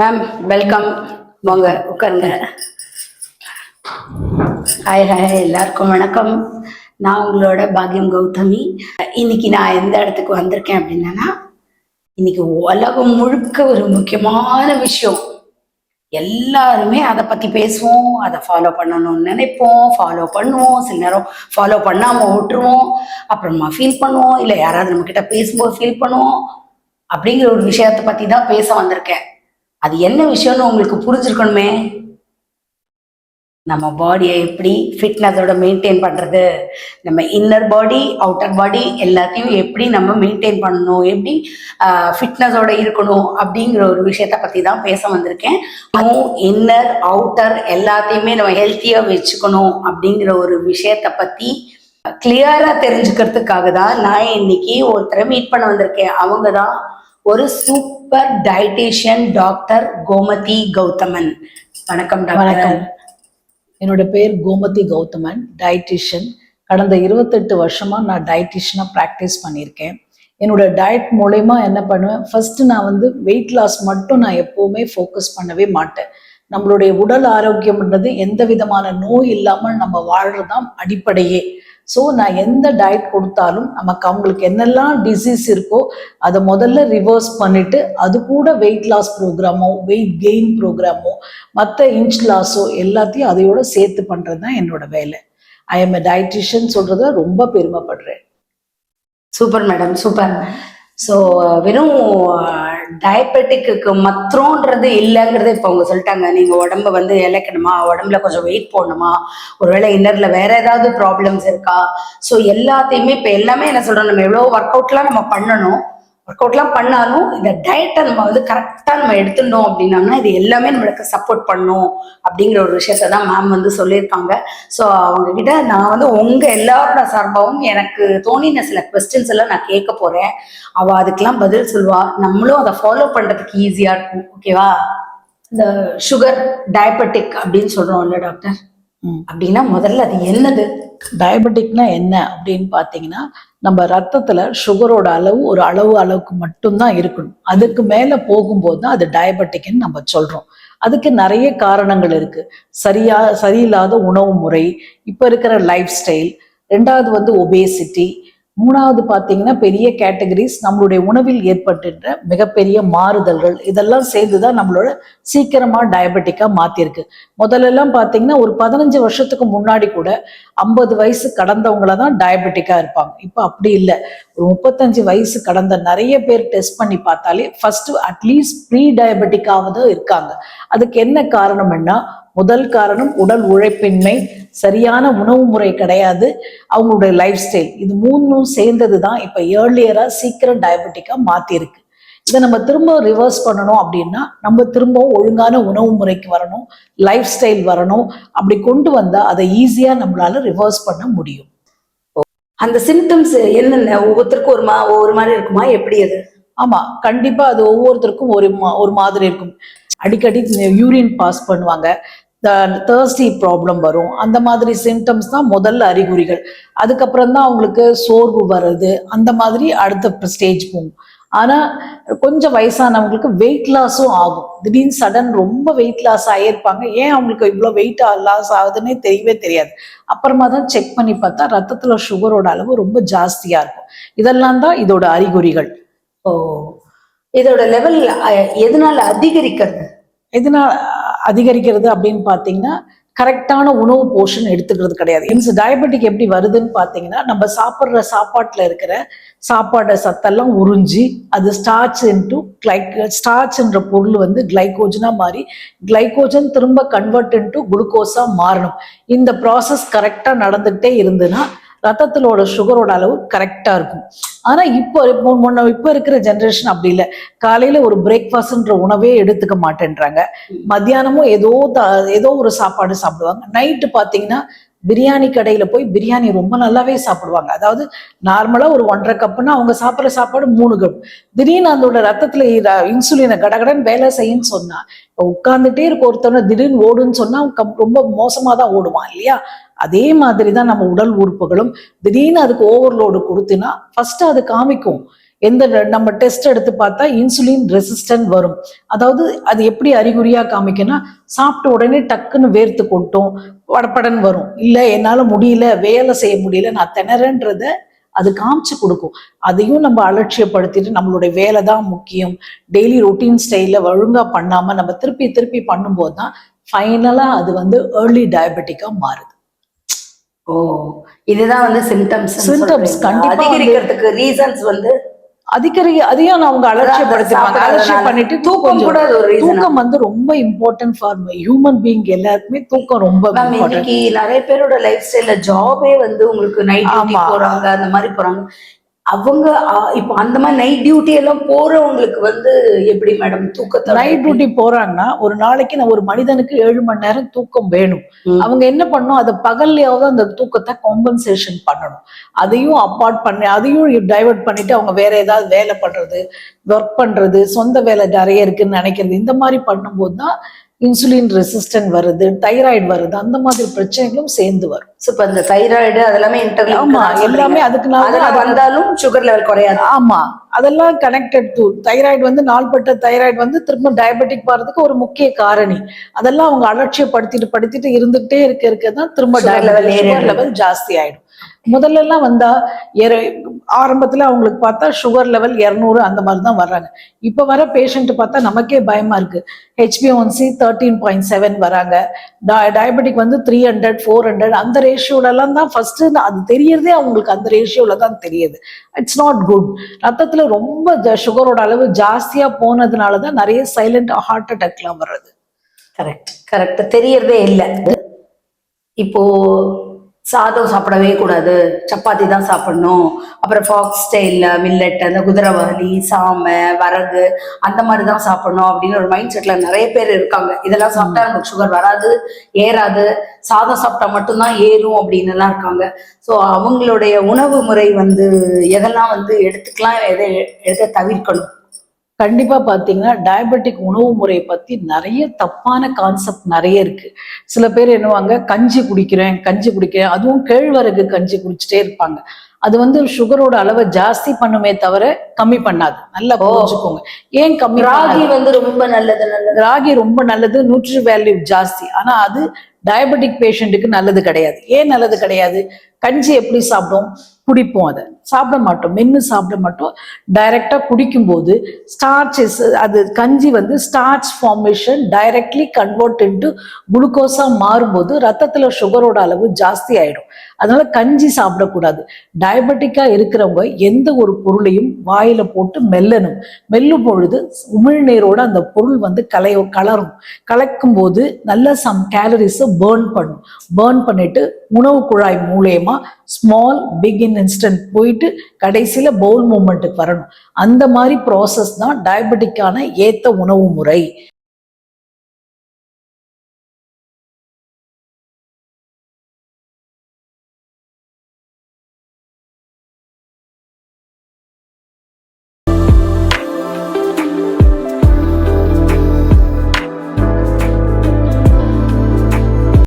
Ma'am welcome. வாங்க உட்காருங்க. Hi hi, எல்லாருக்கும் வணக்கம். நான் உங்களோட பாக்யம் கௌதமி. இன்னைக்கு நான் எந்த இடத்துக்கு வந்திருக்கேன் அப்படின்னா, இன்னைக்கு உலகம் முழுக்க ஒரு முக்கியமான விஷயம். எல்லாருமே அதை பத்தி பேசுவோம், அதை ஃபாலோ பண்ணணும்னு நினைப்போம், ஃபாலோ பண்ணுவோம், சில நேரம் ஃபாலோ பண்ணாம விட்டுருவோம், அப்புறமா ஃபீல் பண்ணுவோம், இல்லை யாராவது நம்ம கிட்ட பேசும்போது ஃபீல் பண்ணுவோம். அப்படிங்கிற ஒரு விஷயத்தை பத்தி தான் பேச வந்திருக்கேன். அது என்ன விஷயம்னு உங்களுக்கு புரிஞ்சிருக்கணுமே. நம்ம பாடியை எப்படி ஃபிட்னஸோட மெயின்டைன் பண்ணுறது, நம்ம இன்னர் பாடி அவுட்டர் பாடி எல்லாத்தையும் எப்படி நம்ம மெயின்டைன் பண்ணணும், எப்படி ஃபிட்னஸோட இருக்கணும் அப்படிங்கிற ஒரு விஷயத்த பற்றி தான் பேச வந்திருக்கேன். இன்னர் அவுட்டர் எல்லாத்தையுமே நம்ம ஹெல்த்தியாக வச்சுக்கணும் அப்படிங்கிற ஒரு விஷயத்த பற்றி கிளியராக தெரிஞ்சுக்கிறதுக்காக தான் நான் இன்னைக்கு ஒருத்தரை மீட் பண்ண வந்திருக்கேன். அவங்க தான் ஒரு super dietitian doctor Gomathi Gauthaman. வணக்கம் டாக்டர். என்னோட பேர் கோமதி கௌதமன், டயட்டிஷியன். கடந்த 28 வருஷமா நான் டயட்டிஷியனா ப்ராக்டிஸ் பண்ணியிருக்கேன். என்னோட டயட் மூலயமா என்ன பண்ணுவேன், ஃபர்ஸ்ட் நான் வெயிட் லாஸ் மட்டும் நான் எப்பவுமே ஃபோக்கஸ் பண்ணவே மாட்டேன். நம்மளுடைய உடல் ஆரோக்கியம்ன்றது எந்த விதமான நோய் இல்லாமல் நம்ம வாழ்றதுதான் அடிப்படையே. ஸோ நான் எந்த டயட் கொடுத்தாலும் நமக்கு அவங்களுக்கு என்னெல்லாம் டிசீஸ் இருக்கோ அதை முதல்ல ரிவர்ஸ் பண்ணிட்டு அது கூட வெயிட் லாஸ் ப்ரோக்ராமோ வெயிட் கெயின் ப்ரோக்ராமோ மற்ற இன்ச் லாஸோ எல்லாத்தையும் அதையோட சேர்த்து பண்ணுறது தான் என்னோட வேலை. ஐ எம் எ டயட்டிஷியன் சொல்றத ரொம்ப பெருமைப்படுறேன். Super madam, super. ஸோ வெறும் டயபெட்டிக்கு மாத்திரம்ன்றது இல்லைங்கிறத இப்போ அவங்க சொல்லிட்டாங்க. நீங்கள் உடம்ப இழைக்கணுமா, உடம்புல கொஞ்சம் வெயிட் போடணுமா, ஒருவேளை இன்னர்ல வேற ஏதாவது ப்ராப்ளம்ஸ் இருக்கா, ஸோ எல்லாத்தையுமே இப்போ எல்லாமே என்ன சொல்கிறோம், நம்ம எவ்வளோ ஒர்க் அவுட்லாம் நம்ம பண்ணணும், ஒர்க் அவுட்லாம் பண்ணாலும் இந்த டயட்டை நம்ம கரெக்டாக நம்ம எடுத்துட்டோம் அப்படின்னோம்னா இது எல்லாமே நம்மளுக்கு சப்போர்ட் பண்ணும் அப்படிங்கிற ஒரு விஷயத்த தான் மேம் சொல்லியிருக்காங்க. ஸோ அவங்க கிட்ட நான் உங்க எல்லாரோட சார்பாகவும் எனக்கு தோணின சில கொஸ்டின்ஸ் எல்லாம் நான் கேட்க போறேன். அவள் அதுக்கெல்லாம் பதில் சொல்லுவா, நம்மளும் அதை ஃபாலோ பண்றதுக்கு ஈஸியா இருக்கும். ஓகேவா? இந்த சுகர் டயபெட்டிக் அப்படின்னு சொல்றோம்ல டாக்டர், அப்படின்னா முதல்ல அது என்னது? டயபெட்டிக்னா என்ன அப்படின்னு பார்த்தீங்கன்னா, நம்ம ரத்தத்துல சுகரோட அளவு ஒரு அளவுக்கு மட்டும்தான் இருக்கணும். அதுக்கு மேல போகும்போது தான் அது டயபெட்டிக்னு நம்ம சொல்றோம். அதுக்கு நிறைய காரணங்கள் இருக்கு. சரியில்லாத உணவு முறை, இப்ப இருக்கிற லைஃப் ஸ்டைல், ரெண்டாவது ஒபேசிட்டி, மூணாவது பார்த்தீங்கன்னா பெரிய கேட்டகரிஸ் நம்மளுடைய உணவில் ஏற்பட்டுன்ற மிகப்பெரிய மாறுதல்கள், இதெல்லாம் சேர்ந்துதான் நம்மளோட சீக்கிரமா டயபெட்டிக்கா மாத்திருக்கு. முதல்லலாம் பார்த்தீங்கன்னா ஒரு 15 வருஷத்துக்கு முன்னாடி கூட 50 வயசு கடந்தவங்கள தான் டயபெட்டிக்கா இருப்பாங்க. இப்போ அப்படி இல்லை. ஒரு 35 வயசு கடந்த நிறைய பேர் டெஸ்ட் பண்ணி பார்த்தாலே ஃபர்ஸ்ட் அட்லீஸ்ட் ப்ரீ டயபெட்டிக்காவது இருக்காங்க. அதுக்கு என்ன காரணம்னா, முதல் காரணம் உடல் உழைப்பின்மை, சரியான உணவு முறை கிடையாது, அவங்களுடைய லைஃப் ஸ்டைல். இது மூணும் சேர்ந்தது தான் இப்ப ஏர்லியரா சீக்கிரம் டயபெட்டிக்கா மாத்திருக்கு. இதை நம்ம திரும்ப ரிவர்ஸ் பண்ணணும் அப்படின்னா நம்ம திரும்பவும் ஒழுங்கான உணவு முறைக்கு வரணும், லைஃப் ஸ்டைல் வரணும். அப்படி கொண்டு வந்தா அதை ஈஸியா நம்மளால ரிவர்ஸ் பண்ண முடியும். அந்த சிம்டம்ஸ் என்னென்ன, ஒவ்வொருத்தருக்கும் ஒவ்வொரு மாதிரி இருக்குமா, எப்படி அது? ஆமா, கண்டிப்பா அது ஒவ்வொருத்தருக்கும் ஒரு மாதிரி இருக்கும். அடிக்கடி யூரின் பாஸ் பண்ணுவாங்க, தர்ஸ்டி ப்ராப்ளம் வரும், அந்த மாதிரி சிம்டம்ஸ் தான் முதல்ல அறிகுறிகள். அதுக்கப்புறம் தான் அவங்களுக்கு சோர்வு வர்றது, அந்த மாதிரி அடுத்த ஸ்டேஜ் போகும். ஆனா கொஞ்சம் வயசானவங்களுக்கு வெயிட் லாஸும் ஆகும். திடீர்னு சடன் ரொம்ப வெயிட் லாஸ் ஆகியிருப்பாங்க, ஏன் அவங்களுக்கு இவ்வளோ வெயிட் லாஸ் ஆகுதுன்னே தெரியவே தெரியாது. அப்புறமா தான் செக் பண்ணி பார்த்தா ரத்தத்துல சுகரோட அளவு ரொம்ப ஜாஸ்தியா இருக்கும். இதெல்லாம் தான் இதோட அறிகுறிகள். ஓ, இதோட லெவல் எதனால அதிகரிக்கிறது? எதனால அதிகரிக்கிறது அப்படின்னு பார்த்தீங்கன்னா, கரெக்டான உணவு போர்ஷன் எடுத்துக்கிறது கிடையாது. டயபெட்டிக் எப்படி வருதுன்னு பார்த்தீங்கன்னா, நம்ம சாப்பிட்ற சாப்பாட்டில் இருக்கிற சாப்பாடு சத்தெல்லாம் உறிஞ்சி அது ஸ்டார்ச்ன்ற பொருள் கிளைகோஜனா மாறி கிளைகோஜன் திரும்ப கன்வெர்ட் இன்டு குளுக்கோஸா மாறணும். இந்த ப்ராசஸ் கரெக்டா நடந்துகிட்டே இருந்துன்னா ரத்தத்திலோட சுகரோட அளவு கரெக்டா இருக்கும். ஆனா இப்போ இருக்கிற ஜெனரேஷன் அப்படி இல்லை. காலையில ஒரு பிரேக்ஃபாஸ்ட்ன்ற உணவே எடுத்துக்க மாட்டேன்றாங்க. மத்தியானமும் ஏதோ ஒரு சாப்பாடு சாப்பிடுவாங்க. நைட்டு பாத்தீங்கன்னா பிரியாணி கடையில போய் பிரியாணி ரொம்ப நல்லாவே சாப்பிடுவாங்க. அதாவது நார்மலா ஒரு 1.5 கப்புன்னா அவங்க சாப்பிட்ற சாப்பாடு 3 கப். திடீர்னு அதோட ரத்தத்துல இன்சுலினை கடகடன் வேலை செய்யுன்னு சொன்னா, இப்போ உட்கார்ந்துட்டே இருக்க ஒருத்தவனை திடீர்னு ஓடுன்னு சொன்னா ரொம்ப மோசமா தான் ஓடுவான் இல்லையா? அதே மாதிரிதான் நம்ம உடல் உறுப்புகளும். திடீர்னு அதுக்கு ஓவர்லோடு கொடுத்தினா ஃபர்ஸ்ட் அது காமிக்கும். நம்ம டெஸ்ட் எடுத்து பார்த்தா இன்சுலின் ரெசிஸ்டன்ட் வரும். அதாவது அது எப்படி அறிகுறியா காமிக்கும்னா, சாப்பிட்ட உடனே டக்குன்னு வேர்த்து கொட்டும், படபடன்னு வரும். இல்ல என்னால முடியல, வேலை செய்ய முடியல, நான் திணறேன்றத அது காமிச்சு கொடுக்கும். அதையும் நம்ம அலட்சியப்படுத்திட்டு நம்மளுடைய வேலை தான் முக்கியம், டெய்லி ரொட்டீன் ஸ்டைல ஒழுங்கா பண்ணாம நம்ம திருப்பி திருப்பி பண்ணும்போது தான் ஃபைனலா அது வந்து ஏர்லி டயபெட்டிக்கா மாறுது. ஓ, இதுதான் வந்து சிம்டம்ஸ். கண்டிப்பா அதிகரிக்கிறதுக்கு ரீசன்ஸ் வந்து அதையும் அவங்க அலட்சியப்படுத்திப்பாங்க. அலட்சியம் பண்ணிட்டு தூக்கம் கூட ஒரு தூக்கம் வந்து ரொம்ப இம்பார்ட்டன்ட் ஃபார் ஹியூமன் பீயிங். எல்லாருக்குமே தூக்கம் ரொம்ப இம்பார்ட்டன்ட். இன்னைக்கு நிறைய பேரோட லைஃப் ஸ்டைல்ல ஜாபே வந்து உங்களுக்கு நைட் டியூட்டி போறாங்க, அந்த மாதிரி போறாங்க. அவங்க இப்போ அந்த மாதிரி நைட் டியூட்டி எல்லாம் போறவங்களுக்கு வந்து எப்படி மேடம் தூக்கத்தை? நைட் டியூட்டி போறாங்கன்னா ஒரு நாளைக்கு நான் ஒரு மனிதனுக்கு 7 மணி நேரம் தூக்கம் வேணும். அவங்க என்ன பண்ணணும், அதை பகல்லையாவது அந்த தூக்கத்தை காம்பன்சேஷன் பண்ணணும். அதையும் அப்பார்ட் பண்ணி அதையும் டைவர்ட் பண்ணிட்டு அவங்க வேற ஏதாவது வேலை பண்றது, ஒர்க் பண்றது, சொந்த வேலை நிறைய இருக்குன்னு நினைக்கிறது, இந்த மாதிரி பண்ணும்போது தான் இன்சுலின் ரெசிஸ்டன்ட் வருது, தைராய்டு வருது, அந்த மாதிரி பிரச்சனைகளும் சேர்ந்து வரும். இப்ப இந்த தைராய்டு அதெல்லாமே எல்லாமே அதுக்குனால வந்தாலும் சுகர் லெவல் குறையாது. ஆமா, அதெல்லாம் கனெக்டட் டு தைராய்டு வந்து நாள்பட்ட தைராய்டு வந்து திரும்ப டயபெட்டிக் போறதுக்கு ஒரு முக்கிய காரணி. அதெல்லாம் அவங்க அலட்சியப்படுத்திட்டு இருந்துகிட்டே இருக்கதான் திரும்ப சுகர் லெவல் ஜாஸ்தி ஆயிடும். முதல்ல எல்லாம் வந்தா ஆரம்பத்துல அவங்களுக்கு பார்த்தா சுகர் லெவல் 200 அந்த மாதிரி தான் வர்றாங்க. இப்ப வர பேஷண்ட் பார்த்தா நமக்கே பயமா இருக்கு. HbA1c 13.7 வராங்க. டயபெட்டிக் வந்து 300 400 அந்த ரேஷியோல எல்லாம் தான் ஃபர்ஸ்ட் அது தெரியறதே அவங்களுக்கு, அந்த ரேஷியோல தான் தெரியுது. It's not good. ரத்தத்துல ரொம்ப சுகரோட அளவு ஜாஸ்தியா போனதுனாலதான் நிறைய சைலண்ட் ஹார்ட் அட்டாக்லாம் வர்றது. கரெக்ட் தெரியறதே இல்லை. இப்போ சாதம் சாப்பிடவே கூடாது, சப்பாத்தி தான் சாப்பிடணும், அப்புறம் ஃபாக்ஸ் ஸ்டைல்ல மில்லட், அந்த குதிரைவாலி, சாமை, வரகு அந்த மாதிரி தான் சாப்பிடணும் அப்படின்னு ஒரு மைண்ட் செட்ல நிறைய பேர் இருக்காங்க. இதெல்லாம் சாப்பிட்டா நமக்கு சுகர் வராது, ஏறாது, சாதம் சாப்பிட்டா மட்டும்தான் ஏறும் அப்படின்னு எல்லாம் இருக்காங்க. ஸோ அவங்களுடைய உணவு முறை வந்து எதெல்லாம் வந்து எடுத்துக்கலாம், எதை தவிர்க்கணும்? கண்டிப்பா பாத்தீங்கன்னா டயபெட்டிக் உணவு முறையை பத்தி நிறைய தப்பான கான்செப்ட் நிறைய இருக்கு. சில பேர் என்னவாங்க, கஞ்சி குடிக்கிறேன், அதுவும் கேழ்வரகு கஞ்சி குடிச்சிட்டே இருப்பாங்க. அது வந்து சுகரோட அளவை ஜாஸ்தி பண்ணுமே தவிர கம்மி பண்ணாது. நல்லா புரிஞ்சுக்கோங்க. ஏன் கம்மி? ராகி வந்து ரொம்ப நல்லது. ராகி ரொம்ப நல்லது, நியூட்ரி வேல்யூ ஜாஸ்தி. ஆனா அது டயபெட்டிக் பேஷண்ட்டுக்கு நல்லது கிடையாது. ஏன் நல்லது கிடையாது? கஞ்சி எப்படி சாப்பிடும்? குடிப்போம், அதை சாப்பிட மாட்டோம், மென்னு சாப்பிட மாட்டோம். டைரக்டா குடிக்கும் போது ஸ்டார்ச்சஸ், அது கஞ்சி வந்து starch formation directly convert into குளுக்கோஸா மாறும்போது ரத்தத்துல சுகரோட அளவு ஜாஸ்தி ஆயிடும். அதனால கஞ்சி சாப்பிடக்கூடாது. டயபெட்டிக்கா இருக்கிறவங்க எந்த ஒரு பொருளையும் வாயில போட்டு மெல்லணும். மெல்லும் பொழுது உமிழ்நீரோட அந்த பொருள் வந்து கலக்கும் போது நல்ல சம் கேலரிஸை பேர்ன் பண்ணிட்டு உணவு குழாய் மூலயமா ஸ்மால் பிக் இன்ஸ்டன்ட் போயிட்டு கடைசியில பவுல் மூமெண்ட்டுக்கு வரணும். அந்த மாதிரி ப்ராசஸ் தான் டயபெட்டிக்கான ஏத்த உணவு முறை.